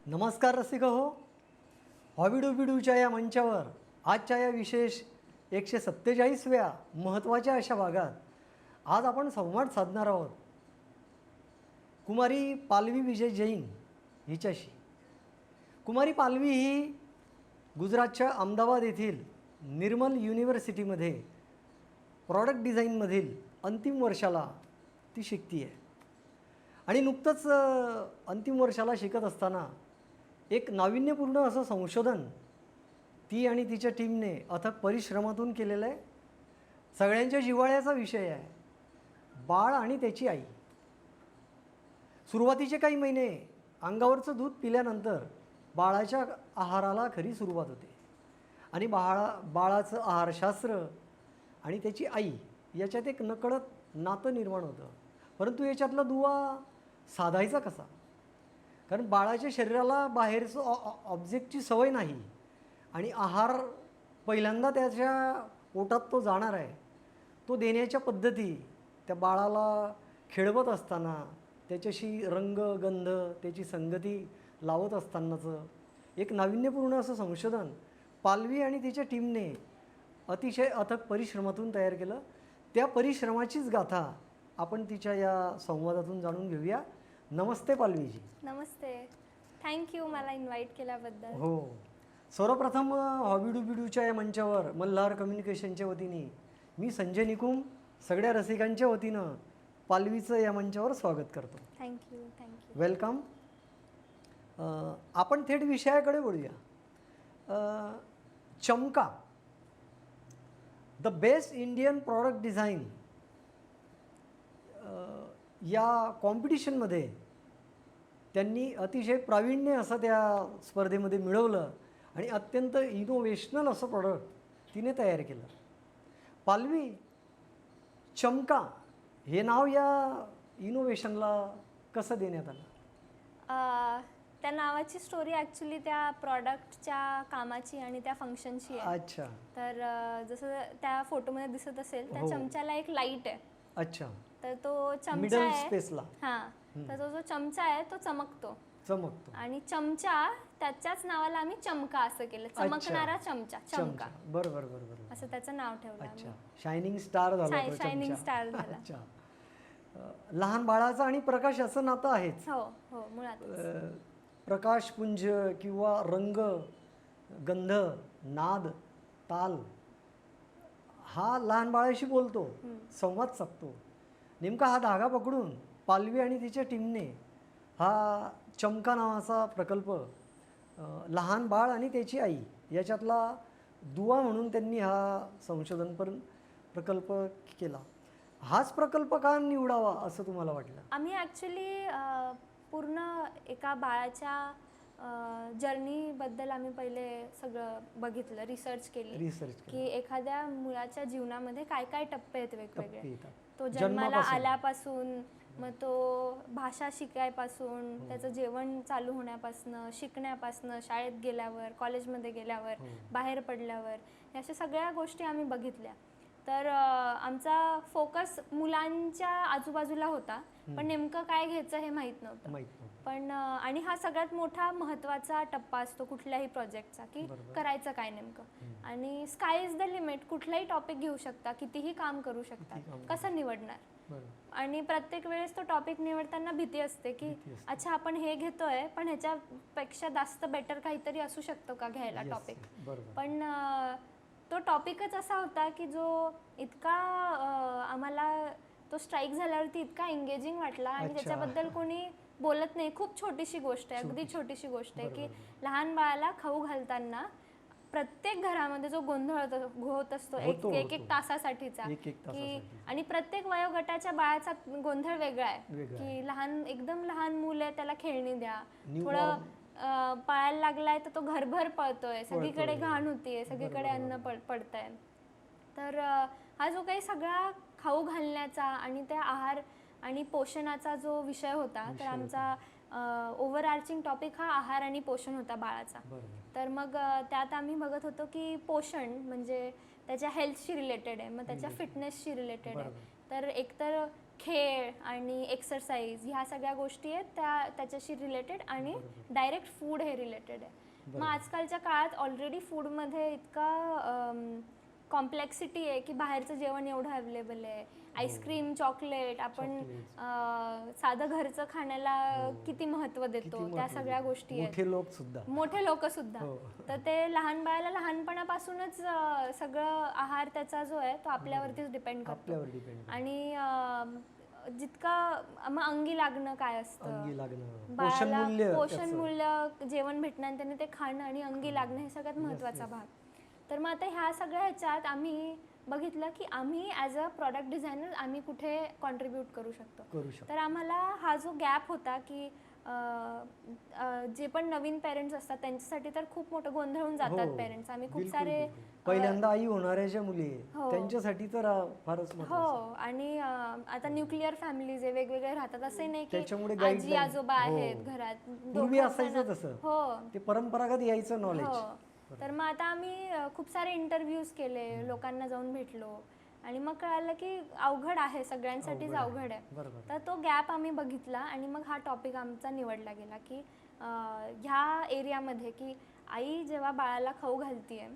नमस्कार रसिक हो. हॉबिडूबिडूच्या या मंचावर आजच्या या विशेष 147व्या महत्त्वाच्या अशा भागात आज आपण संवाद साधणार आहोत कुमारी पालवी विजय जैन हिच्याशी. कुमारी पालवी ही गुजरातच्या अहमदाबाद येथील निर्मल युनिव्हर्सिटीमध्ये प्रॉडक्ट डिझाईनमधील अंतिम वर्षाला ती शिकती आहे. आणि नुकतंच अंतिम वर्षाला शिकत असताना एक नाविन्यपूर्ण असं संशोधन ती आणि तिच्या टीमने अथक परिश्रमातून केलेलं आहे. सगळ्यांच्या जिव्हाळ्याचा विषय आहे बाळ आणि त्याची आई. सुरुवातीचे काही महिने अंगावरचं दूध पिल्यानंतर बाळाच्या आहाराला खरी सुरुवात होते आणि बाळाचं आहारशास्त्र आणि त्याची आई याच्यात एक नकळत नातं निर्माण होतं. परंतु याच्यातला दुवा साधायचा कसा? कारण बाळाच्या शरीराला बाहेरचं ऑब्जेक्टची सवय नाही आणि आहार पहिल्यांदा त्याच्या पोटात तो जाणार आहे. तो देण्याच्या पद्धती त्या बाळाला खेळवत असताना त्याच्याशी रंग गंध त्याची संगती लावत असतानाचं एक नाविन्यपूर्ण असं संशोधन पालवी आणि तिच्या टीमने अतिशय अथक परिश्रमातून तयार केलं. त्या परिश्रमाचीच गाथा आपण तिच्या या संवादातून जाणून घेऊया. नमस्ते पालवीजी. नमस्ते. थँक्यू मला इन्व्हाइट केल्याबद्दल. हो, सर्वप्रथम हॉबिडूबिडूच्या या मंचावर मल्हार कम्युनिकेशनच्या वतीने मी संजय निकुम सगळ्या रसिकांच्या वतीनं पालवीचं या मंचावर स्वागत करतो. थँक्यू. वेलकम. आपण थेट विषयाकडे वळूया. चमका the best Indian product design या कॉम्पिटिशनमध्ये त्यांनी अतिशय प्रावीण्य असं त्या स्पर्धेमध्ये मिळवलं आणि अत्यंत इनोव्हेशनल असं प्रॉडक्ट तिने तयार केलं. पालवी, चमका हे नाव या इनोव्हेशनला कसं देण्यात आलं? त्या नावाची स्टोरी ॲक्च्युली त्या प्रॉडक्टच्या कामाची आणि त्या फंक्शनची आहे. अच्छा. तर जसं त्या फोटोमध्ये दिसत असेल त्या चमच्याला एक लाईट आहे. अच्छा. तर तो चमचा मिडल आहे स्पेसला. हां, तर तो जो चमचा आहे तो चमकतो आणि चमचा त्याच्याच नावाला आम्ही चमका असं केलं. चमकणारा चमचा, चमका. बरोबर असं त्याचं नाव ठेवलं. अच्छा. शायनिंग स्टार झाला. शायनिंग स्टार झाला. अच्छा. लहान बाळाचं आणि प्रकाशाचं नातं आहेच. हो हो, मुळात प्रकाशपुंज किंवा रंग गंध नाद ताल हा लहान बाळाशी बोलतो, संवाद साधतो. नेमका हा धागा पकडून पालवी आणि तिच्या टीमने हा चमका नावाचा प्रकल्प लहान बाळ आणि त्याची आई याच्यातला दुवा म्हणून त्यांनी हा संशोधन प्रकल्प केला. हाच प्रकल्प का निवडावा असं तुम्हाला वाटलं? आम्ही ॲक्च्युली पूर्ण एका बाळाच्या जर्नीबद्दल आम्ही पहिले सगळं बघितलं, रिसर्च केली की एखाद्या मुलाच्या जीवनामध्ये काय काय टप्पे आहेत वेगवेगळे. तो जन्माला आल्यापासून, मग तो भाषा शिकायपासून, त्याचं जेवण चालू होण्यापासनं, शिकण्यापासनं, शाळेत गेल्यावर, कॉलेजमध्ये गेल्यावर, बाहेर पडल्यावर, या अशा सगळ्या गोष्टी आम्ही बघितल्या. तर आमचा फोकस मुलांच्या आजूबाजूला होता, पण नेमकं काय घ्यायचं हे माहीत नव्हतं. पण आणि हा सगळ्यात मोठा महत्त्वाचा टप्पा असतो कुठल्याही प्रोजेक्टचा की करायचं काय नेमकं. आणि स्काय इज द लिमिट. कुठलाही टॉपिक घेऊ शकता, कितीही काम करू शकता, कसं निवडणार. आणि प्रत्येक वेळेस तो टॉपिक निवडताना भीती असते की अच्छा आपण हे घेतोय पण ह्याच्यापेक्षा जास्त बेटर काहीतरी असू शकतो का घ्यायला टॉपिक. पण तो टॉपिकच असा होता की जो इतका आम्हाला तो स्ट्राईक झाल्यावरती इतका एंगेजिंग वाटला आणि त्याच्याबद्दल कोणी बोलत नाही. खूप छोटीशी गोष्ट आहे, अगदी छोटीशी गोष्ट आहे की लहान बाळाला खाऊ घालताना प्रत्येक घरामध्ये जो गोंधळ होत असतो एक तासासाठीचा की, आणि प्रत्येक वयोगटाच्या बाळाचा गोंधळ वेगळा आहे की एकदम लहान मुलं आहे त्याला खेळणी द्या, थोडं पळायला लागलाय तर तो घरभर पळतोय, सगळीकडे घाण होतीये, सगळीकडे अन्न पडतंय. तर हा जो काही सगळा खाऊ घालण्याचा आणि त्या आहार आणि पोषणाचा जो विषय होता, तर आमचा ओव्हरआर्चिंग टॉपिक हा आहार आणि पोषण होता बाळाचा. तर मग त्यात आम्ही बघत होतो की पोषण म्हणजे त्याच्या हेल्थशी रिलेटेड आहे, मग त्याच्या फिटनेसशी रिलेटेड आहे. तर एकतर खेळ आणि एक्सरसाइज ह्या सगळ्या गोष्टी आहेत त्याच्याशी रिलेटेड, आणि डायरेक्ट फूड हे रिलेटेड आहे. मग आजकालच्या काळात ऑलरेडी फूडमध्ये इतका कॉम्प्लेक्सिटी आहे की बाहेरचं जेवण एवढं अवेलेबल आहे. आईस्क्रीम, चॉकलेट, आपण साधं घरचं खाण्याला किती महत्त्व देतो, त्या सगळ्या गोष्टी आहेत. मोठे लोक सुद्धा. तर ते लहान बाळाला लहानपणापासूनच सगळं आहार त्याचा जो आहे तो आपल्यावरतीच डिपेंड करतो. आणि जितका मग अंगी लागणं काय असतं, बाळाला पोषण मूल्य जेवण भेटणं आणि त्याने ते खाणं आणि अंगी लागणं हे सगळ्यात महत्त्वाचा भाग. तर मग आता ह्या सगळ्या ह्याच्यात आम्ही बघितलं की आम्ही ॲज अ प्रॉडक्ट डिझायनर आम्ही कुठे कॉन्ट्रीब्यूट करू शकतो. तर आम्हाला हा जो गॅप होता की जे पण नवीन पेरेंट्स असतात त्यांच्यासाठी तर खूप मोठं गोंधळून जातात पेरेंट्स. आम्ही खूप सारे पहिल्यांदा आई होणाऱ्या ज्या मुली त्यांच्यासाठी तर फारच आणि आता न्यूक्लिअर फॅमिलीज आहे, वेगवेगळे राहतात. असं नाही की आजी आजोबा आहेत घरात, पूर्वी असायचं तसं, ते परंपरागत यायचं नॉलेज. तर मग आता आम्ही खूप सारे इंटरव्ह्यूज केले, लोकांना जाऊन भेटलो आणि मग कळालं की अवघड आहे, सगळ्यांसाठीच अवघड आहे. तर तो गॅप आम्ही बघितला आणि मग हा टॉपिक आमचा निवडला गेला की ह्या एरियामध्ये की आई जेव्हा बाळाला खाऊ घालतीये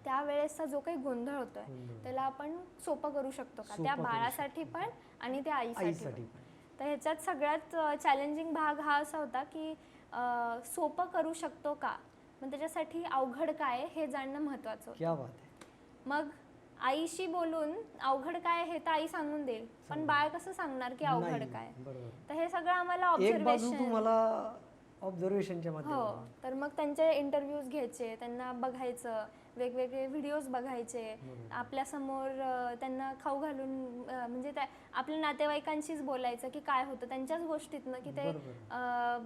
त्यावेळेसचा जो काही गोंधळ होतोय त्याला आपण सोपं करू शकतो का, त्या बाळासाठी पण आणि त्या आईसाठी. तर ह्याच्यात सगळ्यात चॅलेंजिंग भाग हा असा होता की सोपं करू शकतो का, मग त्याच्यासाठी अवघड काय हे जाणणं महत्त्वाचं होतं. मग आईशी बोलून अवघड काय हे तर आई सांगून देईल, पण बाळ कसं सांगणार की अवघड काय. तर हे सगळं आम्हाला ऑब्झर्वेशनच्या माध्यमातून. तर मग त्यांचे इंटरव्ह्यूज घ्यायचे, त्यांना बघायचं, वेगवेगळे व्हिडिओज बघायचे, आपल्यासमोर त्यांना खाऊ घालून म्हणजे त्या आपल्या नातेवाईकांशीच बोलायचं की काय होतं त्यांच्याच गोष्टीतनं, की ते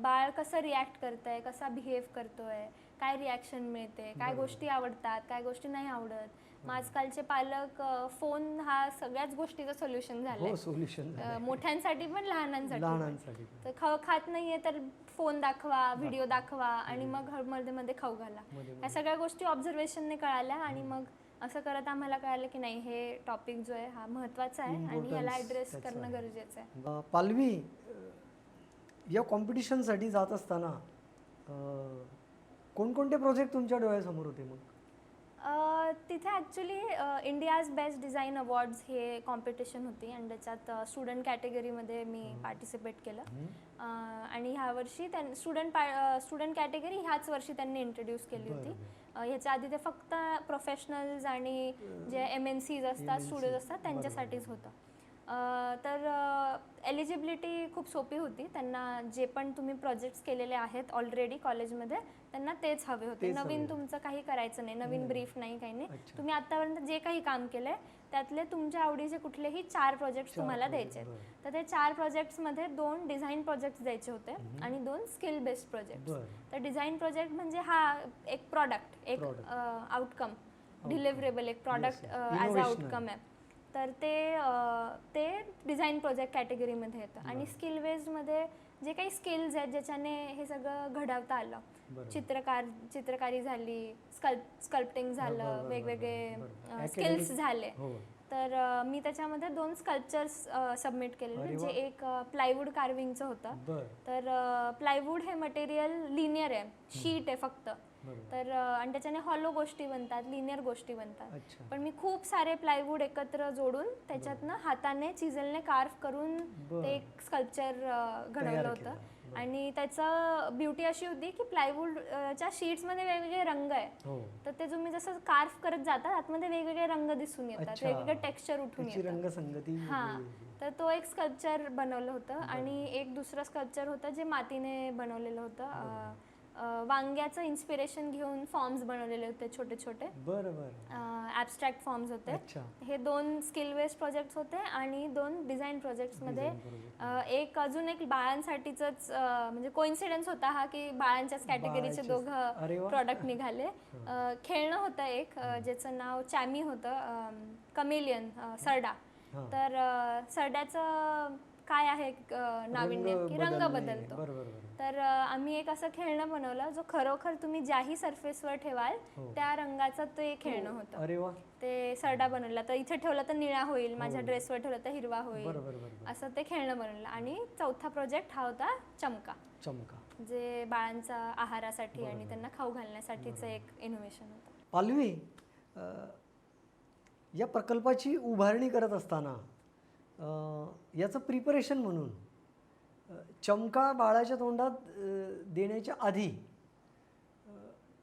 बाळ कसं रिॲक्ट करतंय, कसा बिहेव करतोय, काय रिॲक्शन मिळते, काय गोष्टी आवडतात, काय गोष्टी नाही आवडत. मग आजकालचे पालक फोन हा सगळ्याच गोष्टीचं सोल्युशन झालंय, मोठ्यांसाठी पण लहानांसाठी. तर खात नाहीये तर फोन दाखवा, व्हिडिओ दाखवा आणि मग मध्ये खाऊ घाला. या सगळ्या गोष्टी ऑब्झर्वेशनने कळाल्या आणि मग असं करत आम्हाला कळालं की नाही, हे टॉपिक जो आहे हा महत्त्वाचा आहे आणि याला ॲड्रेस करणं गरजेचं आहे. पालवी, या कॉम्पिटिशनसाठी जात असताना कोणकोणते प्रोजेक्ट तुमच्या डोळ्यासमोर होते? मग तिथे actually India's best design awards हे कॉम्पिटिशन होती आणि त्याच्यात स्टुडंट कॅटेगरीमध्ये मी पार्टिसिपेट केलं. आणि ह्या वर्षी स्टुडंट कॅटेगरी ह्याच वर्षी त्यांनी इंट्रोड्यूस केली होती. ह्याच्या आधी ते फक्त प्रोफेशनल्स आणि जे MNCs असतात, स्टुडिओज असतात त्यांच्यासाठीच होतं. तर एलिजिबिलिटी खूप सोपी होती. त्यांना जे पण तुम्ही प्रोजेक्ट्स केलेले आहेत ऑलरेडी कॉलेजमध्ये त्यांना तेच हवे होते. नवीन तुमचं काही करायचं नाही, नवीन ब्रीफ नाही, काही नाही. तुम्ही आतापर्यंत जे काही काम केलंय त्यातले तुमच्या आवडीचे कुठलेही 4 प्रोजेक्ट्स तुम्हाला द्यायचे आहेत. तर ते 4 प्रोजेक्ट्समध्ये 2 डिझाईन प्रोजेक्ट्स द्यायचे होते आणि 2 स्किल बेस्ड प्रोजेक्ट्स. तर डिझाईन प्रोजेक्ट म्हणजे हा एक प्रॉडक्ट, एक आउटकम, डिलिव्हरेबल एक प्रॉडक्ट ॲज अ आउटकम आहे. तर ते डिझाईन प्रोजेक्ट कॅटेगरीमध्ये येतं. आणि स्किल बेस्डमध्ये जे काही स्किल्स आहेत ज्याच्याने हे सगळं घडवता आलं, चित्रकारी झाली, स्कल्प्टिंग झालं, वेगवेगळे स्किल्स झाले. तर मी त्याच्यामध्ये 2 स्कल्पचर्स सबमिट केलेले, जे एक प्लायवूड कार्विंगचं होतं. तर प्लायवूड हे मटेरियल लिनियर आहे, शीट आहे फक्त. तर आणि त्याच्याने हॉलो गोष्टी बनतात, लिनियर गोष्टी बनतात. पण मी खूप सारे प्लायवूड एकत्र जोडून त्याच्यातनं हाताने चिझलने कार्व करून ते एक स्कल्पचर घडवलं होतं. आणि त्याचं ब्युटी अशी होती की प्लायवूडच्या शीट्समध्ये वेगवेगळे रंग आहे. तर ते तुम्ही जसं कार्व करत जातात आतमध्ये वेगवेगळे रंग दिसून येतात, वेगवेगळे टेक्स्चर उठून येतात. तर तो एक स्कल्पचर बनवलं होतं. आणि एक दुसरं स्कल्पचर होतं जे मातीने बनवलेलं होतं. वांग्याचं इन्स्पिरेशन घेऊन फॉर्म्स बनवलेले होते, छोटे छोटे ॲबस्ट्रॅक्ट फॉर्म्स होते. हे 2 स्किल बेस्ड प्रोजेक्ट्स होते. आणि 2 डिझाईन प्रोजेक्ट्समध्ये एक अजून एक बाळांसाठीच म्हणजे कोइन्सिडन्स होता हा की बाळांच्याच कॅटेगरीचे 2 प्रॉडक्ट निघाले. खेळणं होतं एक ज्याचं नाव चॅमी होतं, कमेलियन, सरडा. तर सरड्याचं काय आहे नाविन्य की रंग बदलतो. बरोबर. तर आम्ही एक असं खेळणं बनवलं जो खरोखर तुम्ही ज्याही सरफेसवर ठेवाल त्या रंगाचं ते खेळणं होतं. अरे वा. ते सरडा बनवला तर इथे ठेवलं तर निळा होईल, माझ्या ड्रेसवर ठेवलं तर हिरवा होईल, असं ते खेळणं बनवलं. आणि चौथा प्रोजेक्ट हा होता चमका, जे बाळांचा आहारासाठी आणि त्यांना खाऊ घालण्यासाठीचं एक इनोव्हेशन होतं. पालवी, या प्रकल्पाची उभारणी करत असताना याचं प्रिपरेशन म्हणून चमका बाळाच्या तोंडात देण्याच्या आधी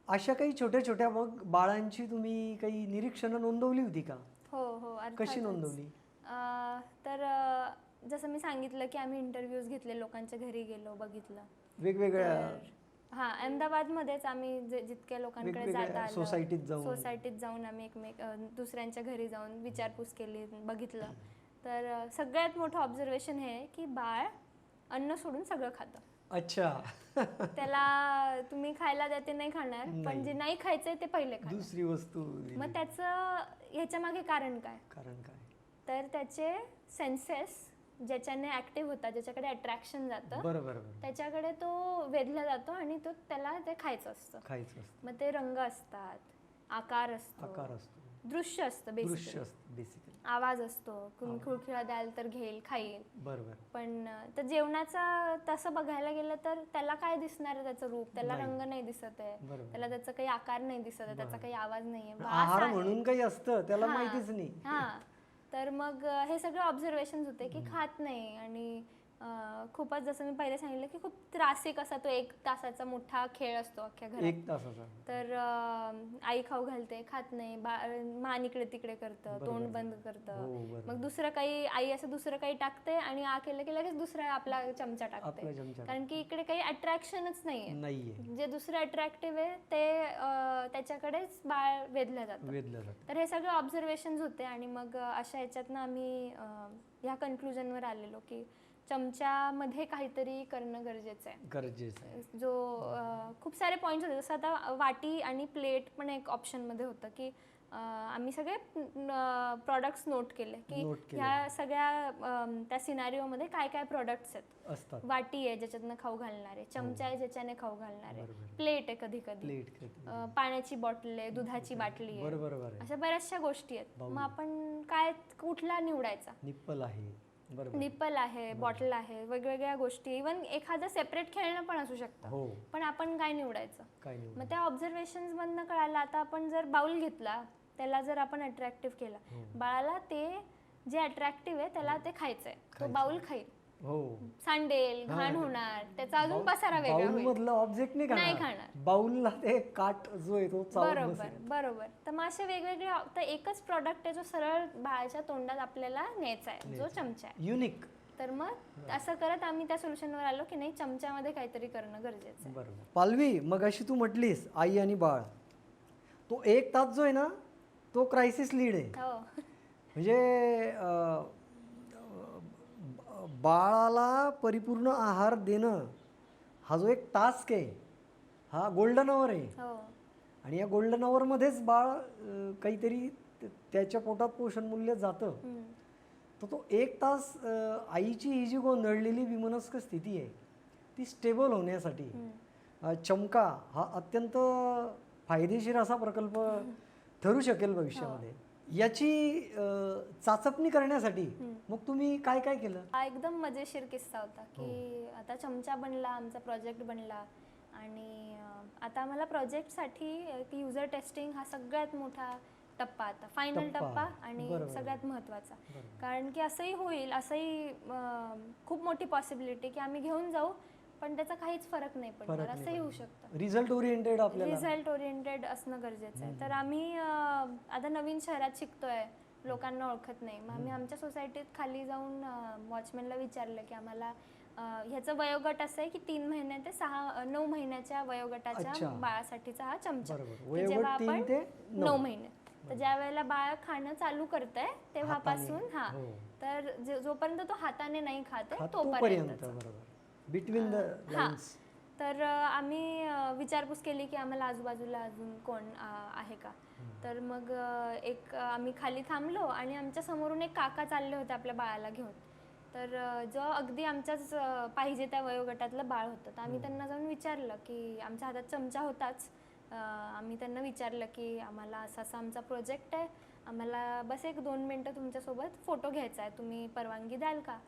अशा काही छोट्या छोट्या मग बाळांची तुम्ही काही निरीक्षणं नोंदवली होती का? हो, कशी नोंदवली? तर जसं मी सांगितलं की आम्ही इंटरव्ह्यूज घेतले, लोकांच्या घरी गेलो, बघितलं वेगवेगळ्या. हां, अहमदाबादमध्येच आम्ही जितक्या लोकांकडे जाता आलं, सोसायटीत जाऊन आम्ही दुसऱ्यांच्या घरी जाऊन विचारपूस केली, बघितलं. तर सगळ्यात मोठं ऑब्झर्वेशन हे की बाळ अन्न सोडून सगळं खातं. अच्छा. त्याला तुम्ही खायला द्या ते नाही खाणार, पण जे नाही खायचंय ते पहिले खाणार, दुसरी वस्तू. मग त्याचं ह्याच्या मागे कारण काय? तर त्याचे सेन्सेस ज्याच्याने ऍक्टिव्ह होतात, ज्याच्याकडे अट्रॅक्शन जातं, बरोबर, त्याच्याकडे तो वेधला जातो आणि त्याला ते खायचं असतं. मग ते रंग असतात, आकार असतो, दृश्य असतं, बेसिकली आवाज असतो. तुम्ही खुळखिळा द्याल तर घेईल, खाईल. बरोबर. पण तर जेवणाचा तसं बघायला गेलं तर त्याला काय दिसणार आहे त्याचं रूप? त्याला रंग नाही दिसत आहे, त्याला त्याचा काही आकार नाही दिसत आहे, त्याचा काही आवाज नाहीये, आहार म्हणून काही असतं त्याला माहितीच नाही. तर मग हे सगळे ऑब्झर्वेशन होते की खात नाही. आणि खूपच जसं मी पहिले सांगितलं की खूप त्रासिक असा तो 1 तासाचा मोठा खेळ असतो अख्ख्या घरात. 1 तासाचा. तर आई खाऊ घालते, खात नाही, मान इकडे तिकडे करतं, तोंड बंद करतं. मग दुसरं काही आई असं दुसरं काही टाकते आणि केलं की लगेच दुसरा आपला चमचा टाकते, कारण की इकडे काही अट्रॅक्शनच नाहीये. जे दुसरं अट्रॅक्टिव्ह आहे ते त्याच्याकडेच बाळ वेधलं जातं. तर हे सगळे ऑब्झर्वेशन होते. आणि मग अशा याच्यातनं आम्ही ह्या कन्क्लुजनवर आलेलो की चमच्यामध्ये काहीतरी करणं गरजेचं आहे. जो खूप सारे पॉईंट्स होते, जसं आता वाटी आणि प्लेट पण एक ऑप्शनमध्ये होतं की आम्ही सगळे प्रॉडक्ट्स नोट केले की ह्या सगळ्या त्या सिनारिओमध्ये काय काय प्रॉडक्ट्स आहेत. वाटी आहे ज्याच्यातनं खाऊ घालणारे, चमचा आहे ज्याच्याने खाऊ घालणारे, प्लेट आहे कधी कधी, पाण्याची बॉटल आहे, दुधाची बाटली आहे, अशा बऱ्याचशा गोष्टी आहेत. मग आपण कुठला निवडायचा? निप्पल आहे, बॉटल आहे, वेगवेगळ्या गोष्टी, इव्हन एखादं सेपरेट खेळणं पण असू शकतं, पण आपण काय निवडायचं? मग त्या ऑब्झर्वेशन्स मधनं कळालं. आता आपण जर बाउल घेतला, त्याला जर आपण अट्रॅक्टिव्ह केला, बाळाला ते जे अट्रॅक्टिव्ह आहे त्याला ते खायचंय, तो बाउल खाईल, सांडेल, घाण होणार, त्याचा अजून पसारा वेगळा होईल, ऑब्जेक्ट नाही खाणार, बाउलला ते काट जो आहे तो बरोबर. तर मग असे वेगवेगळे, तर एकच प्रॉडक्ट आहे जो सरळ बाळाच्या तोंडात आपल्याला न्यायचा आहे, जो चमचा आहे, युनिक. तर मग असं करत आम्ही त्या सोल्युशनवर आलो की नाही, चमच्यामध्ये काहीतरी करणं गरजेचं आहे. पालवी, मग अशी तू म्हटलीस आई आणि बाळ, तो 1 तास जो आहे ना तो क्रायसिस लीड आहे. म्हणजे बाळाला परिपूर्ण आहार देणं हा जो एक टास्क आहे, हा गोल्डन आवर आहे. आणि या गोल्डन आवरमध्येच बाळ काहीतरी त्याच्या पोटात पोषण मूल्य जातं. तर तो 1 तास आईची ही जी गोंधळलेली विमनस्क स्थिती आहे ती स्टेबल होण्यासाठी चमका हा अत्यंत फायदेशीर असा प्रकल्प ठरू शकेल भविष्यामध्ये. याची चाचपणी करण्यासाठी मग तुम्ही काय काय केलं? हा एकदम मजेशीर किस्सा होता की आता चमचा बनला, आमचा प्रोजेक्ट बनला, आणि आता आम्हाला प्रोजेक्टसाठी युजर टेस्टिंग हा सगळ्यात मोठा टप्पा, आता फायनल टप्पा आणि सगळ्यात महत्त्वाचा. कारण की असंही होईल, असंही खूप मोठी पॉसिबिलिटी की आम्ही घेऊन जाऊ पण त्याचा काहीच फरक नाही पडणार, असंही होऊ शकतं. रिझल्ट ओरिएंटेड असणं गरजेचं आहे. तर आम्ही आता नवीन शहरात शिकतोय, लोकांना ओळखत नाही, मग आम्ही आमच्या सोसायटीत खाली जाऊन वॉचमॅनला विचारलं की आम्हाला ह्याचं वयोगट असं आहे की 3 महिने ते 9 महिन्याच्या वयोगटाच्या बाळासाठीचा हा चमचा, जेव्हा आपण 9 महिने, तर ज्या वेळेला बाळ खाणं चालू करतंय तेव्हापासून तर जोपर्यंत तो हाताने नाही खात आहे तोपर्यंत. Between the lines. तर आम्ही विचारपूस केली की आम्हाला आजूबाजूला अजून कोण आहे का. तर मग आम्ही खाली थांबलो आणि आमच्या समोरून एक काका चालले होते आपल्या बाळाला घेऊन. तर जो अगदी आमच्याच पाहिजे त्या वयोगटातलं बाळ होतं. तर आम्ही त्यांना जाऊन विचारलं की आमच्या हातात चमचा होताच. आम्ही त्यांना विचारलं की आम्हाला असा असा आमचा प्रोजेक्ट आहे, आम्हाला बस 1-2 मिनटं तुमच्यासोबत फोटो घ्यायचा आहे, तुम्ही परवानगी द्याल का?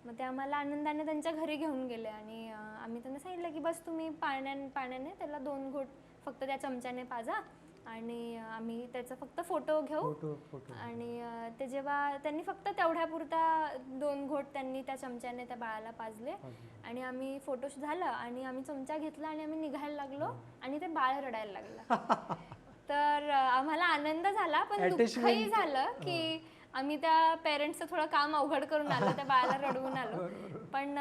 मग ते आम्हाला आनंदाने त्यांच्या घरी घेऊन गेले आणि आम्ही त्यांना सांगितलं की बस तुम्ही पाण्याने त्याला 2 घोट फक्त त्या चमच्याने पाजा आणि आम्ही त्याचा फक्त फोटो घेऊ. आणि ते जेव्हा त्यांनी फक्त तेवढ्यापुरता 2 घोट त्यांनी त्या चमच्याने त्या बाळाला पाजले आणि आम्ही फोटो झालं आणि आम्ही चमचा घेतला आणि आम्ही निघायला लागलो आणि ते बाळ रडायला लागलं. तर आम्हाला आनंद झाला पण दुःखही झालं की आम्ही त्या पेरेंट्सचं थोडं काम अवघड करून आलो, त्या बाळाला रडवून आलो. पण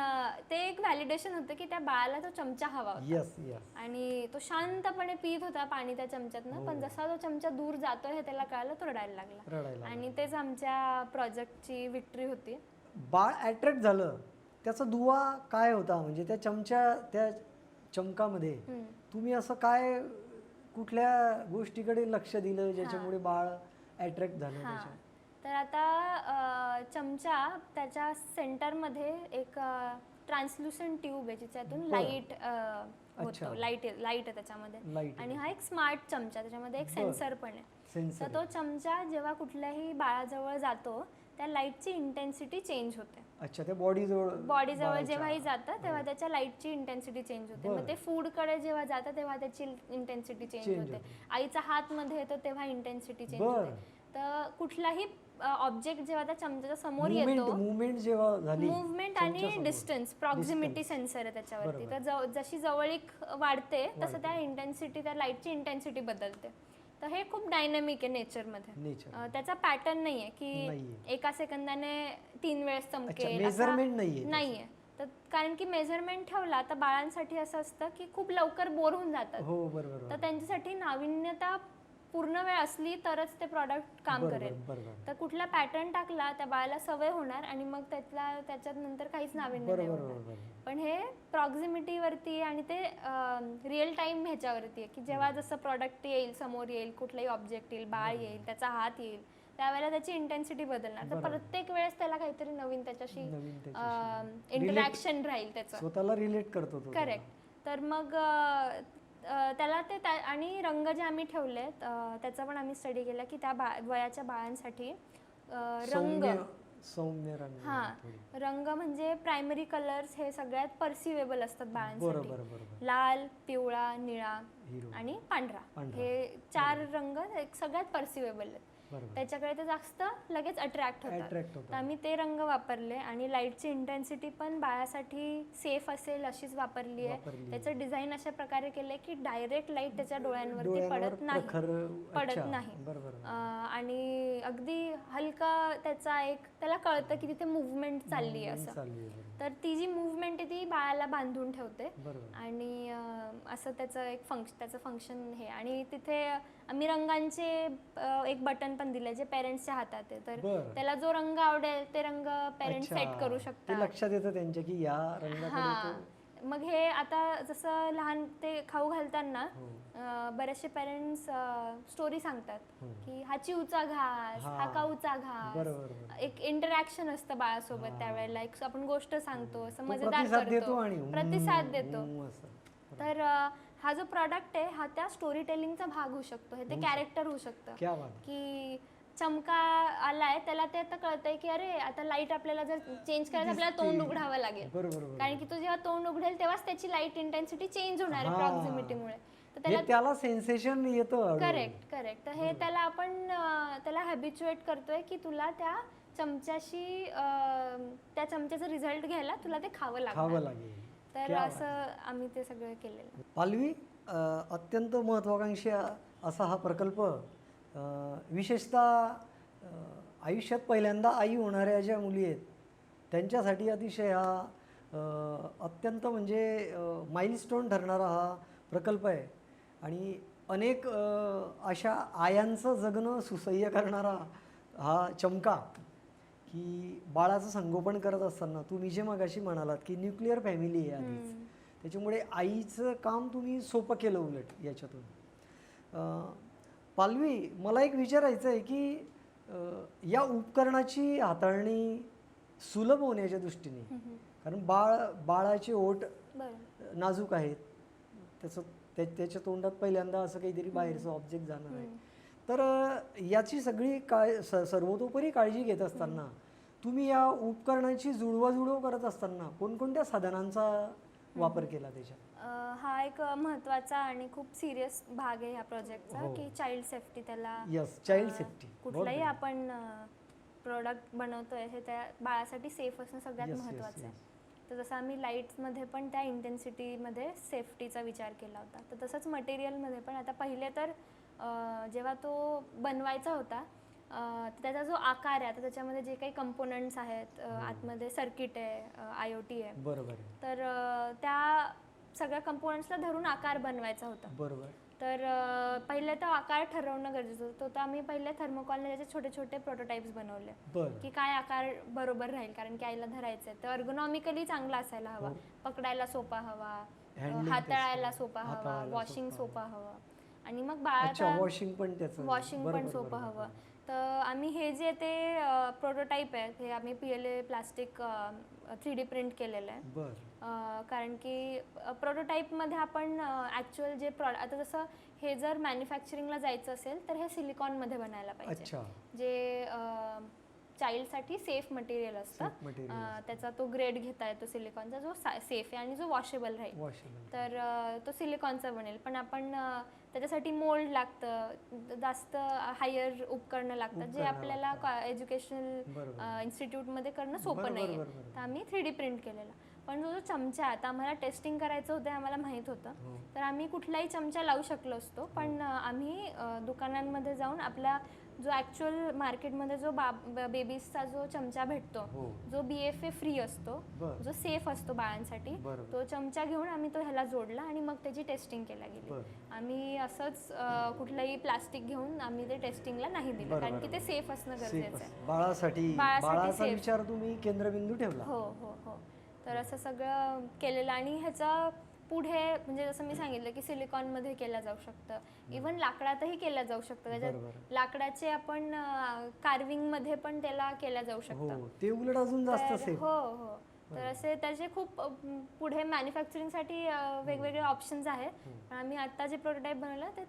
ते एक व्हॅलिडेशन होतं की त्या बाळाला तो चमचा हवा होता आणि तो शांतपणे पित होता पाणी त्या चमच्यातनं. पण जसा तो चमचा दूर जातोय हे त्याला कळालं, तो रडायला लागला आणि तेच आमच्या प्रोजेक्टची विक्ट्री होती. बाळ अट्रॅक्ट झालं, त्याचा दुवा काय होता? म्हणजे त्या चमकामध्ये तुम्ही असं काय कुठल्या गोष्टीकडे लक्ष दिलं ज्याच्यामुळे बाळ अट्रॅक्ट झालं? तर आता चमचा त्याच्या सेंटरमध्ये एक ट्रान्सल्युसंट ट्यूब आहे ज्याच्यातून लाईट होतं, लाईट आहे त्याच्यामध्ये आणि हा एक स्मार्ट चमचा, त्याच्यामध्ये एक सेन्सर पण आहे. तर तो चमचा जेव्हा कुठल्याही बाळाजवळ जातो त्या लाईटची इंटेन्सिटी चेंज होते. अच्छा, त्या बॉडीजवळ जेव्हाही जातं तेव्हा त्याच्या लाईटची इंटेन्सिटी चेंज होते. मग ते फूडकडे जेव्हा जातं तेव्हा त्याची इंटेन्सिटी चेंज होते. आईचा हात मध्ये येतो तेव्हा इंटेन्सिटी चेंज होते. तर कुठलाही ऑब्जेक्ट जेव्हा त्या चमच्याच्या समोर येतो, मुवमेंट आणि डिस्टन्स, प्रॉक्झिमिटी सेन्सर आहे त्याच्यावरती. तर जशी जवळीक वाढते तसं त्या इंटेन्सिटी, त्या लाईटची इंटेन्सिटी बदलते. तर हे खूप डायनॅमिक आहे नेचरमध्ये. त्याचा पॅटर्न नाहीये की एका सेकंदाने 3 वेळेस चमकेल, मेजरमेंट नाहीये. तर कारण की मेजरमेंट ठेवला तर बाळांसाठी असं असतं की खूप लवकर बोर होऊन जातात. तर त्यांच्यासाठी नाविन्यता पूर्ण वेळ असली तरच ते प्रॉडक्ट काम करेल. तर कुठला पॅटर्न टाकला त्या बाळाला सवय होणार आणि मग त्याच्यात नंतर काहीच नाविन्य नाही होणार. पण हे प्रॉक्झिमिटीवरती आणि ते रिअल टाइम ह्याच्यावरती आहे की जेव्हा जसं प्रॉडक्ट येईल, समोर येईल, कुठलाही ऑब्जेक्ट येईल, बाळ येईल, त्याचा हात येईल, त्यावेळेला त्याची इंटेन्सिटी बदलणार. तर प्रत्येक वेळेस त्याला काहीतरी नवीन त्याच्याशी इंटरॅक्शन राहील, त्याचं स्वतःला रिलेट करतो. करेक्ट. तर मग त्याला ते आणि रंग जे आम्ही ठेवले त्याचा पण आम्ही स्टडी केला की त्या वयाच्या बाळांसाठी रंग, सौम्य रंग, रंग म्हणजे प्रायमरी कलर्स हे सगळ्यात परसिवेबल असतात बाळांसाठी. लाल, पिवळा, निळा आणि पांढरा, हे 4 रंग सगळ्यात परसिवेबल आहेत. त्याच्याकडे ते जास्त लगेच अट्रॅक्ट होतात. तर आम्ही ते रंग वापरले आणि लाईटची इंटेन्सिटी पण बाळासाठी सेफ असेल अशीच वापरली आहे. त्याचं डिझाईन अशा प्रकारे केलंय की डायरेक्ट लाईट त्याच्या डोळ्यांवरती पडत नाही आणि अगदी हलका त्याला कळतं की तिथे मुवमेंट चालली आहे असं. तर ती जी मुवमेंट आहे ती बाळाला बांधून ठेवते आणि असं त्याचं फंक्शन हे. आणि तिथे आम्ही रंगांचे एक बटन पण दिले जे पेरेंट्सच्या हातात आहे. तर त्याला जो रंग आवडेल ते रंग पेरेंट्स सेट करू शकतात. लक्षात येतं त्यांच्या की या रंगाकडे. मग हे आता जसं लहान ते खाऊ घालताना बरेचसे पेरेंट्स स्टोरी सांगतात की हा चिवचा घास, हा काऊचा घास. एक इंटरॅक्शन असतं बाळासोबत त्यावेळेला. एक आपण गोष्ट सांगतो, असं मजेदार करतो, प्रतिसाद देतो. तर हा जो प्रॉडक्ट आहे हा त्या स्टोरी टेलिंगचा भाग होऊ शकतो. हे ते कॅरेक्टर होऊ शकतं की चमका आलाय त्याला ते आता कळतंय की अरे आता लाईट आपल्याला जर चेंज करायचं आपल्याला तोंड उघडावं लागेल. कारण की तो जेव्हा तोंड उघडेल तेव्हाच त्याची लाईट इंटेन्सिटी चेंज होणार आहे प्रॉक्झिमिटीमुळे. तर त्याला सेन्सेशन येतं. करेक्ट. तर हे त्याला हॅबिच्युएट करतोय की तुला त्या चमच्याचा रिझल्ट घ्यायला तुला ते खावं लागेल. तर असं आम्ही ते सगळं केलेलं. पालवी, अत्यंत महत्त्वाकांक्षी असा हा प्रकल्प, विशेषतः आयुष्यात पहिल्यांदा आई होणाऱ्या ज्या मुली आहेत त्यांच्यासाठी अतिशय हा अत्यंत म्हणजे माइलस्टोन ठरणारा हा प्रकल्प आहे. आणि अनेक अशा आयांचं जगणं सुसह्य करणारा हा चमका की बाळाचं संगोपन करत असताना तुम्ही जे मगाशी म्हणालात की न्यूक्लिअर फॅमिली आहे आधीच, त्याच्यामुळे आईचं काम तुम्ही सोपं केलं उलट याच्यातून. पालवी, मला एक विचारायचं आहे की या उपकरणाची हाताळणी सुलभ होण्याच्या दृष्टीने, हम्म. कारण बाळाचे ओठ बरं. नाजूक आहेत, त्याच्या तोंडात पहिल्यांदा असं काहीतरी बाहेरचं ऑब्जेक्ट जाणार आहे. तर याची सगळी सर्वतोपरी काळजी घेत असताना तुम्ही या उपकरणाची जुळवाजुळव करत असताना कोणकोणत्या साधनांचा वापर केला त्याच्यात? हा एक महत्त्वाचा आणि खूप सिरियस भाग आहे ह्या प्रोजेक्टचा, की चाइल्ड सेफ्टी. त्याला चाइल्ड सेफ्टी, कुठलाही आपण प्रोडक्ट बनवतोय हे त्या बाळासाठी सेफ असणं सगळ्यात महत्त्वाचं आहे. तर जसं आम्ही लाईट्समध्ये पण त्या इंटेन्सिटीमध्ये सेफ्टीचा विचार केला होता, तर तसंच मटेरियलमध्ये पण. आता पहिले तर जेव्हा तो बनवायचा होता त्याचा जो आकार आहे, आता त्याच्यामध्ये जे काही कंपोनंट्स आहेत, आतमध्ये सर्किट आहे, IoT आहे, बरोबर, तर त्या सगळ्या कंपोनंट्सला धरून आकार बनवायचा होता. बरोबर. तर पहिले तो आकार ठरवणं गरजेचं होतं. तर आम्ही पहिले थर्मोकॉलने त्याचे छोटे छोटे प्रोटोटाइप्स बनवले, की काय आकार बरोबर राहील, कारण की आईला धरायचं आहे. तर अर्गोनॉमिकली चांगला असायला हवा, पकडायला सोपा हवा, हाताळायला सोपा हवा, वॉशिंग सोपा हवा, आणि मग बाळाला वॉशिंग पण सोपं हवं. तर आम्ही हे जे ते प्रोटोटाईप आहे हे आम्ही PLA प्लास्टिक 3D प्रिंट केलेलं आहे. कारण की प्रोटोटाईपमध्ये आपण ॲक्च्युअल जे आता जसं हे जर मॅन्युफॅक्चरिंगला जायचं असेल तर हे सिलिकॉनमध्ये बनायला पाहिजे, जे चाइल्डसाठी सेफ मटेरियल असतं. त्याचा तो ग्रेड घेता येतो सिलिकॉनचा, जो सेफ आहे आणि जो वॉशेबल राहील. तर तो सिलिकॉनचा बनेल. पण आपण त्याच्यासाठी मोल्ड लागतं, जास्त हायर उपकरणं लागतात, जे आपल्याला एज्युकेशनल इन्स्टिट्यूटमध्ये करणं सोपं नाही आहे. तर आम्ही 3D प्रिंट केलेला. पण जो चमचा आता आम्हाला टेस्टिंग करायचं होतं, आम्हाला माहीत होतं, तर आम्ही कुठलाही चमचा लावू शकलो असतो. पण आम्ही दुकानांमध्ये जाऊन आपला जो ॲक्च्युअल मार्केटमध्ये जो बेबीजचा जो चमचा भेटतो, जो BFA फ्री असतो, जो सेफ असतो बाळांसाठी, तो चमचा घेऊन आम्ही तो ह्याला जोडला आणि मग त्याची टेस्टिंग केल्या गेली. आम्ही असंच कुठलंही प्लास्टिक घेऊन आम्ही ते टेस्टिंगला नाही दिलं, कारण की ते सेफ असणं गरजेचं आहे. बाळाचा विचार तुम्ही केंद्रबिंदू ठेवला. हो हो हो. तर असं सगळं केलेलं. आणि ह्याचा पुढे म्हणजे जसं मी सांगितलं की सिलिकॉनमध्ये केलं जाऊ शकतं, इव्हन लाकडातही केलं जाऊ शकतं. त्याच्यात लाकडाचे आपण कार्विंगमध्ये पण त्याला केलं जाऊ शकतं, ते उलट अजून जास्त सेफ. हो हो. तर असे त्याचे खूप पुढे मॅन्युफॅक्चरिंगसाठी वेगवेगळे ऑप्शन्स आहेत. पण आम्ही आता जे प्रोटोटाईप बनवलं ते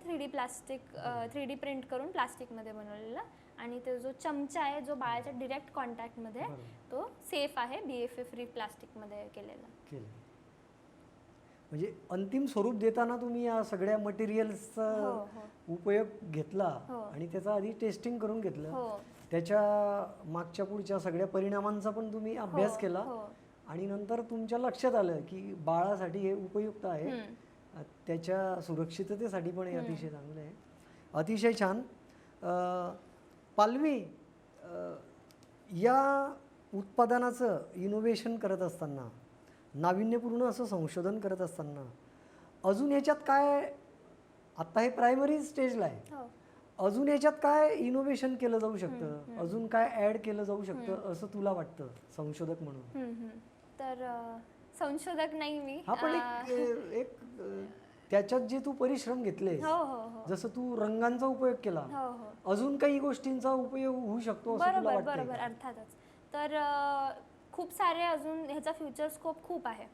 3D प्रिंट करून प्लास्टिकमध्ये बनवलेलं. आणि तो जो चमचा आहे जो बाळाच्या डिरेक्ट कॉन्टॅक्टमध्ये, तो सेफ आहे, BFA फ्री प्लास्टिकमध्ये केलेला. म्हणजे अंतिम स्वरूप देताना तुम्ही या सगळ्या मटेरियल्सचा उपयोग घेतला आणि त्याचा आधी टेस्टिंग करून घेतलं, त्याच्या मागच्या पुढच्या सगळ्या परिणामांचा पण तुम्ही अभ्यास केला, आणि नंतर तुमच्या लक्षात आलं की बाळासाठी हे उपयुक्त आहे, त्याच्या सुरक्षिततेसाठी पण हे अतिशय चांगलं आहे. अतिशय छान. पालवी, या उत्पादनाचं इनोव्हेशन करत असताना, नाविन्यपूर्ण असं संशोधन करत असताना अजून याच्यात काय, आत्ता हे प्रायमरी स्टेजला आहे, अजून याच्यात काय इनोव्हेशन केलं जाऊ शकतं, अजून काय ॲड केलं जाऊ शकतं असं तुला वाटतं संशोधक म्हणून? तर संशोधक नाही मी, पण एक त्याच्यात जे तू परिश्रम घेतले, जसं तू रंगांचा उपयोग केला, अजून काही गोष्टींचा उपयोग होऊ शकतो असं तुला वाटतं? बरोबर, अर्थातच. तर खूप सारे अजून ह्याचा फ्युचर स्कोप खूप आहे.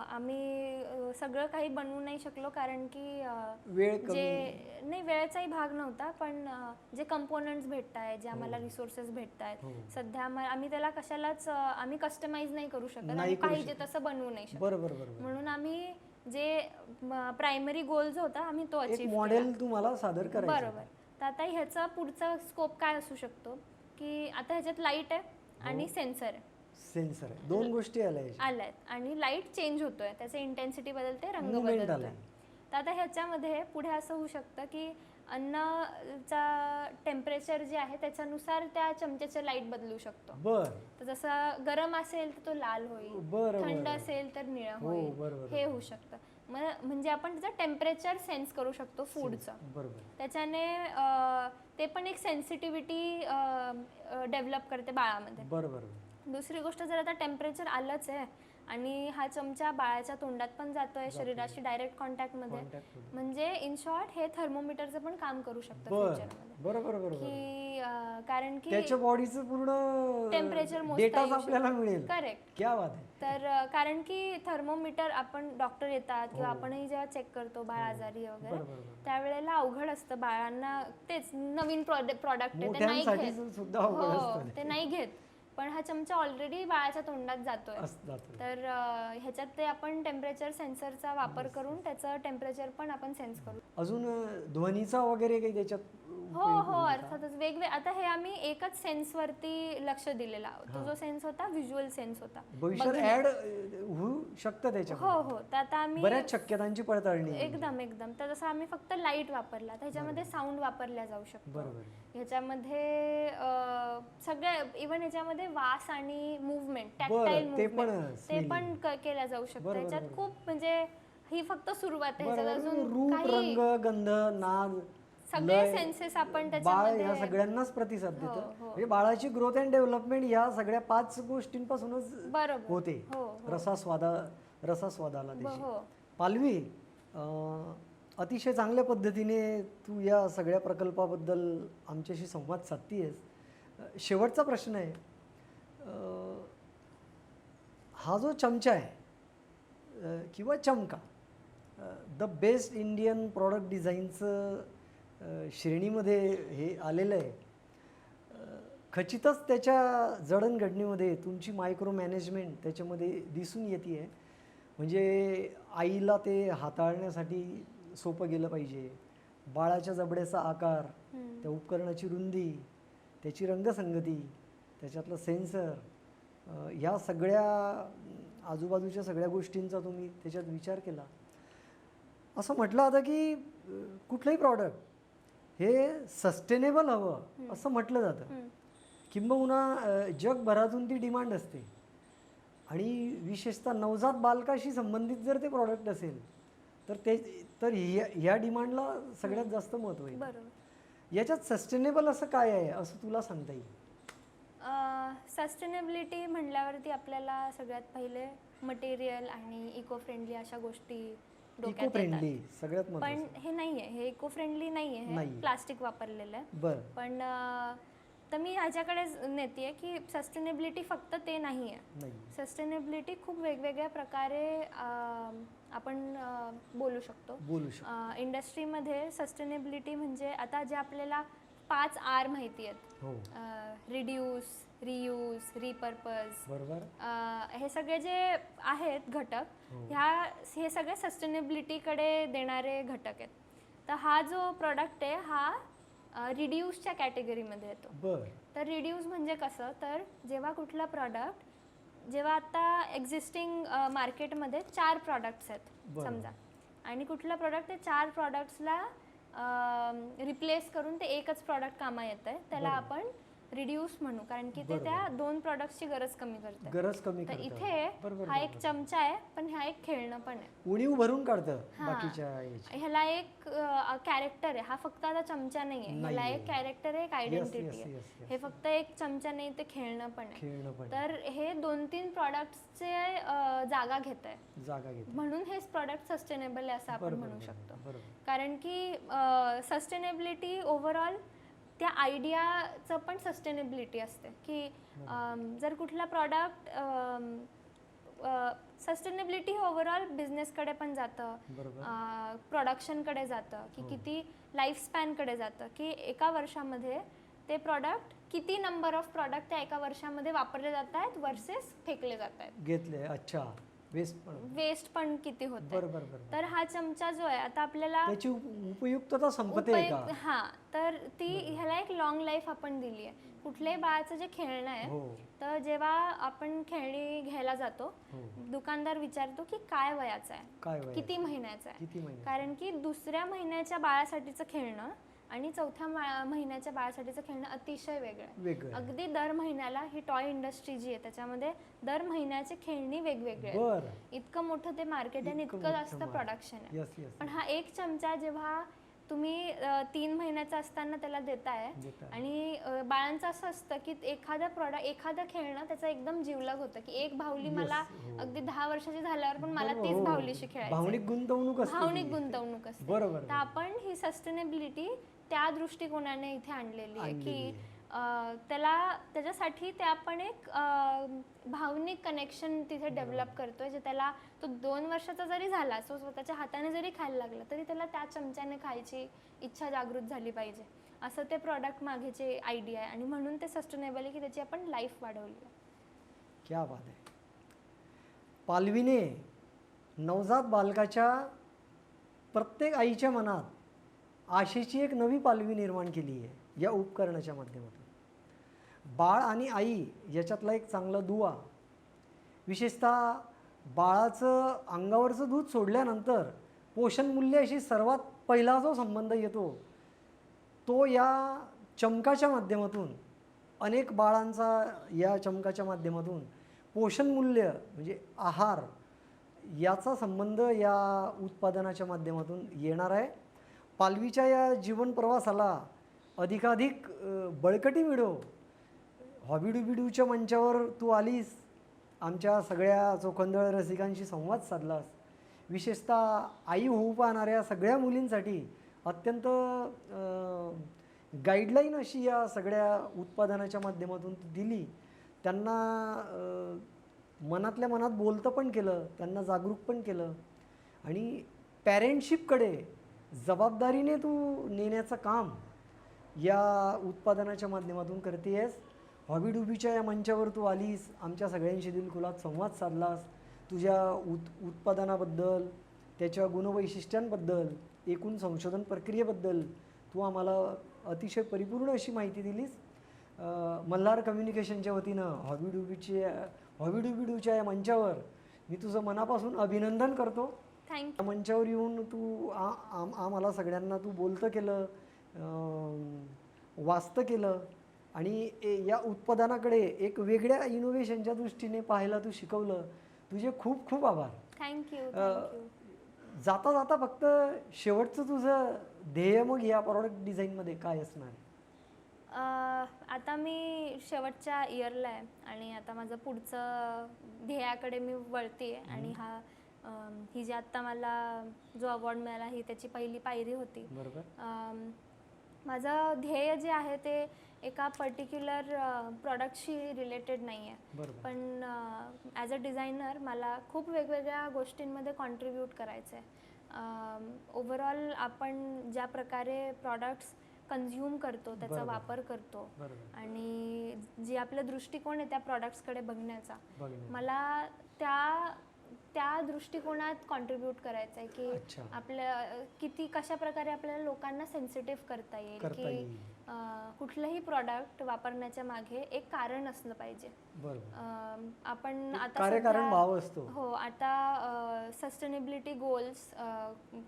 आम्ही सगळं काही बनवू नाही शकलो, कारण की वेळेचाही भाग नव्हता. पण जे कंपोनंट्स भेटत आहेत, जे आम्हाला रिसोर्सेस भेटत आहेत, सध्या आम्ही त्याला कशालाच आम्ही कस्टमाइज नाही करू शकत, आणि पाहिजे तसं बनवू नाही शकत. म्हणून आम्ही जे प्रायमरी गोल्स होता आम्ही तो अचीव्ह मॉडेल तुम्हाला सादर करायचं. बरोबर. तर आता ह्याचा पुढचा स्कोप काय असू शकतो, की आता ह्याच्यात लाईट आहे आणि सेन्सर आहे. दोन गोष्टी आल्यात, आणि लाईट चेंज होतोय, त्याचे इंटेन्सिटी बदलते, रंग बदलतोय. तर आता ह्याच्यामध्ये पुढे असं होऊ शकतं की अन्नाचा टेम्परेचर जे आहे त्याच्यानुसार त्या चमच्याचे लाईट बदलू शकतो. तर जसं गरम असेल तर तो लाल होईल, थंड असेल तर निळा होईल, हे होऊ शकतं. म्हणजे आपण त्याचं टेम्परेचर सेन्स करू शकतो फूडचं. त्याच्याने ते पण एक सेन्सिटिव्हिटी डेव्हलप करते बाळामध्ये. दुसरी गोष्ट, जर आता टेम्परेचर आलंच आहे आणि हा चमचा बाळाच्या तोंडात पण जातोय, शरीराशी डायरेक्ट कॉन्टॅक्टमध्ये. म्हणजे इन शॉर्ट हे थर्मोमीटरचं पण काम करू शकतं फ्युचरमध्ये. बरोबर की कारण की त्याच्या बॉडीचं पूर्ण टेम्परेचर डेटा आपल्याला मिळेल. करेक्ट. क्या बात आहे. तर कारण की थर्मोमीटर आपण डॉक्टर येतात किंवा आपणही जेव्हा चेक करतो बाळ आजारी वगैरे, त्यावेळेला अवघड असतं बाळांना. तेच नवीन प्रॉडक्ट आहे ते नाही घेत, ते नाही घेत. पण हा चमचा ऑलरेडी बाळाच्या तोंडात जातोय. तर ह्याच्यात ते आपण टेम्परेचर सेन्सरचा वापर करून त्याचं टेम्परेचर पण आपण सेन्स करू. अजून ध्वनीचा वगैरे काही त्याच्यात? हो अर्थातच वेगवेगळे. आता हे आम्ही एकच सेन्स वरती लक्ष दिलेला. तो जो सेन्स होता व्हिज्युअल सेन्स होता. भविष्यात ऍड होऊ शकतं त्याच्यात? हो. तर आता आम्ही बऱ्याच शक्यतांची पडताळणी. एकदम. तर जसं आम्ही फक्त लाईट वापरला, त्याच्यामध्ये साऊंड वापरल्या जाऊ शकतो. ह्याच्यामध्ये सगळ्या इव्हन ह्याच्यामध्ये वास आणि मुवमेंट, टॅक्टाईल मुवमेंट ते पण केल्या जाऊ शकतं. ह्याच्यात खूप म्हणजे ही फक्त सुरुवात आहे. अजून रूप, रंग, गंध, नाद, सगळे सेन्सेस आपण त्याच्यामध्ये या सगळ्यांनाच प्रतिसाद देतं. म्हणजे बाळाची ग्रोथ अँड डेव्हलपमेंट या सगळ्या 5 गोष्टींपासूनच होते. रसास्वादाला त्याची. पालवी, अतिशय चांगल्या पद्धतीने तू या सगळ्या प्रकल्पाबद्दल आमच्याशी संवाद साधतीयस. शेवटचा प्रश्न आहे, हा जो चमचा आहे किंवा चमका द बेस्ट इंडियन प्रॉडक्ट डिझाईनचं श्रेणीमध्ये हे आलेलं आहे. खचितच त्याच्या जडणघडणीमध्ये तुमची मायक्रो मॅनेजमेंट त्याच्यामध्ये दिसून येते आहे. म्हणजे आईला ते हाताळण्यासाठी सोपं गेलं पाहिजे. बाळाच्या जबड्याचा आकार, त्या उपकरणाची रुंदी, त्याची रंगसंगती, त्याच्यातलं सेन्सर, ह्या सगळ्या आजूबाजूच्या सगळ्या गोष्टींचा तुम्ही त्याच्यात विचार केला. असं म्हटलं होतं की कुठलंही प्रॉडक्ट हे सस्टेनेबल हवं असं म्हटलं जातं. किंबहुना जगभरातून ती डिमांड असते. आणि विशेषतः नवजात बालकाशी संबंधित जर ते प्रॉडक्ट असेल तर ह्या डिमांडला सगळ्यात जास्त महत्त्व आहे. याच्यात सस्टेनेबल असं काय आहे असं तुला सांगता येईल? सस्टेनेबिलिटी म्हणल्यावरती आपल्याला सगळ्यात पहिले मटेरियल आणि इको फ्रेंडली अशा गोष्टी डोक्यात येतात. सगळ्यात पण हे नाहीये, हे इको फ्रेंडली नाहीये, हे प्लास्टिक वापरलेलं आहे. पण तर मी ह्याच्याकडे नेते की सस्टेनेबिलिटी फक्त ते नाहीये. सस्टेनेबिलिटी खूप वेगवेगळ्या प्रकारे आपण बोलू शकतो. इंडस्ट्रीमध्ये सस्टेनेबिलिटी म्हणजे आता जे आपल्याला 5 R माहिती आहेत, रिड्यूस, रियूज, रिपर्पज, हे सगळे जे आहेत घटक, हे सगळे सस्टेनेबिलिटीकडे देणारे घटक आहेत. तर हा जो प्रोडक्ट आहे हा रिड्यूसच्या कॅटेगरीमध्ये येतो. तर रिड्यूस म्हणजे कसं, तर जेव्हा कुठला प्रॉडक्ट, जेव्हा आता एक्झिस्टिंग मार्केटमध्ये 4 प्रॉडक्ट्स आहेत समजा, आणि कुठला प्रॉडक्ट ते 4 प्रॉडक्ट्सला रिप्लेस करून ते एकच प्रॉडक्ट कामा येत आहे, त्याला आपण रिड्यूस म्हणू. कारण की ते त्या 2 प्रॉडक्ट्सची गरज कमी करते. तर इथे हा एक चमचा आहे, पण हा एक खेळणं पण आहे. उणीव भरून काढतं बाकीच्या. ह्याला एक कॅरेक्टर आहे. हा फक्त आता चमचा नाहीये, ह्याला एक कॅरेक्टर आहे, एक आयडेंटिटी आहे. हे फक्त एक चमचा नाही, ते खेळणं पण आहे. तर हे 2-3 प्रॉडक्ट्सचे जागा घेत आहे. म्हणून हे प्रॉडक्ट सस्टेनेबल आहे असं आपण म्हणू शकतो. कारण की सस्टेनेबिलिटी ओव्हरऑल त्या आयडियाचं पण सस्टेनेबिलिटी असते की जर कुठला प्रॉडक्ट, सस्टेनेबिलिटी ओव्हरऑल बिझनेसकडे पण जातं, प्रोडक्शनकडे जातं, की किती लाईफ स्पॅनकडे जातं, की एका वर्षामध्ये ते प्रॉडक्ट किती नंबर ऑफ प्रॉडक्ट त्या एका वर्षामध्ये वापरले जात आहेत वर्सेस फेकले जात आहेत, घेतले. अच्छा, वेस्ट पण किती होते. तर हा चमचा जो आहे आता आपल्याला त्याची उपयुक्तता संपते का? हा, तर ती ह्याला एक लॉंग लाईफ आपण दिली आहे. कुठल्याही बाळाचं जे खेळणं आहे, तर जेव्हा आपण खेळणी घ्यायला जातो, दुकानदार विचारतो की काय वयाचं आहे, किती महिन्याचं आहे. कारण की 2ऱ्या महिन्याच्या बाळासाठीचं खेळणं आणि 4थ्या महिन्याच्या बाळासाठीचं खेळणं अतिशय वेगळं. अगदी दर महिन्याला ही टॉय इंडस्ट्री जी आहे त्याच्यामध्ये दर महिन्याचे खेळणी वेगवेगळे आहेत. इतकं मोठं ते मार्केट आहे, इतकं जास्त प्रोडक्शन आहे. पण हा एक चमचा जेव्हा तुम्ही 3 महिन्याचा असताना त्याला देताय आणि बाळांचं असं असतं की एखादं खेळणं त्याचा एकदम जीवलग होतं की एक बाहुली मला अगदी 10 वर्षाची झाल्यावर पण मला तीच बाहुलीशी खेळायची, भावनिक गुंतवणूक असते. बरोबर. तर आपण ही सस्टेनेबिलिटी त्या दृष्टिकोनाने इथे आणलेली आहे की त्याच्यासाठी ते आपण एक भावनिक कनेक्शन तिथे डेव्हलप करतोय, जे त्याला तो 2 वर्षाचा जरी झाला, तो स्वतःच्या हाताने जरी खायला लागला तरी त्याला त्या चमच्याने खायची इच्छा जागृत झाली पाहिजे, असं ते प्रॉडक्ट मागेचे आयडिया आहे आणि म्हणून ते सस्टेनेबल आहे की त्याची आपण लाईफ वाढवली आहे. क्या बात आहे. पालवीने नवजात बालकाच्या प्रत्येक आईच्या मनात आशेची एक नवी पालवी निर्माण केली आहे या उपकरणाच्या माध्यमातून. बाळ आणि आई याच्यातला एक चांगला दुवा, विशेषतः बाळाचं अंगावरचं दूध सोडल्यानंतर पोषण मूल्याशी सर्वात पहिला जो संबंध येतो तो या चमकाच्या माध्यमातून, अनेक बाळांचा या चमकाच्या माध्यमातून पोषण मूल्य म्हणजे आहार याचा संबंध या उत्पादनाच्या माध्यमातून येणार आहे. पालवीच्या या जीवन प्रवासाला अधिकाधिक बळकटी मिळो. हॉबीडूबीडूच्या मंचावर तू आलीस, आमच्या सगळ्या चोखंदळ रसिकांशी संवाद साधलास. विशेषतः आई होऊ पाहणाऱ्या सगळ्या मुलींसाठी अत्यंत गाईडलाईन अशी या सगळ्या उत्पादनाच्या माध्यमातून तू दिली. त्यांना मनातल्या मनात बोलतं पण केलं, त्यांना जागरूक पण केलं आणि पॅरेंटशिपकडे जबाबदारीने तू नेण्याचं काम या उत्पादनाच्या माध्यमातून करतेस. हॉबीडुबीच्या या मंचावर तू आलीस, आमच्या सगळ्यांशी दिलखुलात संवाद साधलास. तुझ्या उत्पादनाबद्दल, त्याच्या गुणवैशिष्ट्यांबद्दल, एकूण संशोधन प्रक्रियेबद्दल तू आम्हाला अतिशय परिपूर्ण अशी माहिती दिलीस. मल्हार कम्युनिकेशनच्या वतीनं हॉबीडुबीडूच्या या मंचावर मी तुझं मनापासून अभिनंदन करतो. थँक्यू. मंचावर येऊन तू आम्हाला सगळ्यांना तू बोलतं केलं, वाचतं केलं आणि या उत्पादनाकडे एक वेगळ्या इनोव्हेशनच्या दृष्टीने पाहायला तू शिकवलं. तुझे खूप खूप आभार. थँक्यू. जाता जाता फक्त शेवटचं तुझं ध्येय मग या प्रॉडक्ट डिझाईनमध्ये काय असणार? आता मी शेवटच्या इयरला आहे आणि आता माझं पुढचं ध्येयाकडे मी वळते आणि ही जी आत्ता मला जो अवॉर्ड मिळाला ही त्याची पहिली पायरी होती. बरोबर. माझं ध्येय जे आहे ते एका पर्टिक्युलर प्रॉडक्टशी रिलेटेड नाही आहे, पण ॲज अ डिझायनर मला खूप वेगवेगळ्या गोष्टींमध्ये कॉन्ट्रीब्यूट करायचं आहे. ओव्हरऑल आपण ज्या प्रकारे प्रॉडक्ट्स कन्झ्युम करतो, त्याचा वापर करतो आणि जी आपला दृष्टिकोन आहे त्या प्रॉडक्ट्सकडे बघण्याचा, मला त्या दृष्टिकोनात कॉन्ट्रीब्यूट करायचं आहे की आपल्या कशा प्रकारे आपल्याला लोकांना सेन्सिटिव्ह करता येईल की कुठलंही प्रॉडक्ट वापरण्याच्या मागे एक कारण असलं पाहिजे. आपण आता सस्टेनेबिलिटी गोल्स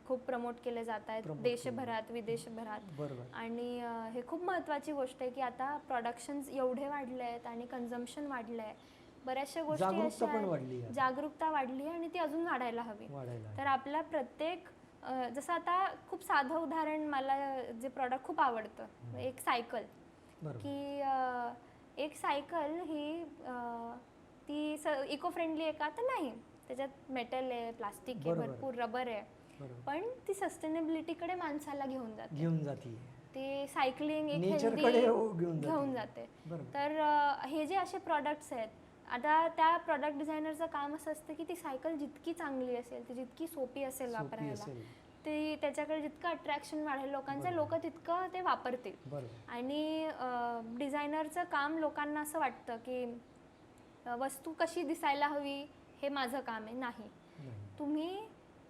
खूप प्रमोट केले जात आहेत देशभरात विदेशभरात आणि हे खूप महत्त्वाची गोष्ट आहे की आता प्रोडक्शन्स एवढे वाढले आहेत आणि कन्झम्पशन वाढलं आहे, बऱ्याचशा गोष्टी जागरूकता वाढली आणि ती अजून वाढायला हवी. तर आपला प्रत्येक जसं आता खूप साधं उदाहरण, मला जे प्रॉडक्ट खूप आवडतं एक सायकल, की एक सायकल ही ती इको फ्रेंडली आहे का? तर नाही, त्याच्यात मेटल आहे, प्लास्टिक आहे, भरपूर रबर आहे, पण ती सस्टेनेबिलिटीकडे माणसाला घेऊन जाते. ते सायकलिंग एक हेल्दी घेऊन जाते. तर हे जे असे प्रॉडक्ट्स आहेत, आता त्या प्रॉडक्ट डिझायनरचं काम असं असतं की ती सायकल जितकी चांगली असेल, ती जितकी सोपी असेल वापरायला, ते त्याच्याकडे जितकं अट्रॅक्शन वाढेल लोकांचं, लोक तितकं ते वापरतील. आणि डिझायनरचं काम लोकांना असं वाटतं की वस्तू कशी दिसायला हवी हे माझं काम आहे. नाही, तुम्ही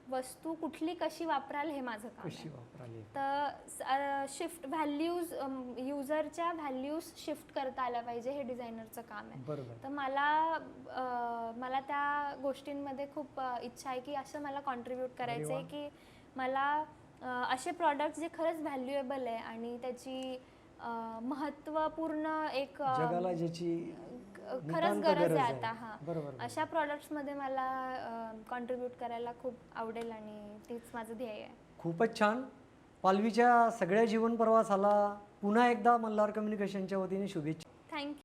वस्तू कुठली कशी वापराल हे माझं काम आहे. तर शिफ्ट व्हॅल्यूज, युजरच्या व्हॅल्यूज शिफ्ट करता आल्या पाहिजे, हे डिझायनरचं काम आहे. तर मला त्या गोष्टींमध्ये खूप इच्छा आहे की असं मला कॉन्ट्रीब्यूट करायचं आहे की मला असे प्रॉडक्ट्स जे खरंच व्हॅल्युएबल आहे आणि त्याची महत्त्वपूर्ण एक जगाला ज्याची खरंच गरज आहे आता, अशा प्रॉडक्ट्समध्ये मला कॉन्ट्रीब्यूट करायला खूप आवडेल आणि तीच माझं ध्येय आहे. खूपच छान. पालवीच्या सगळ्या जीवन प्रवासाला पुन्हा एकदा मल्हार कम्युनिकेशनच्या वतीने शुभेच्छा. थँक्यू.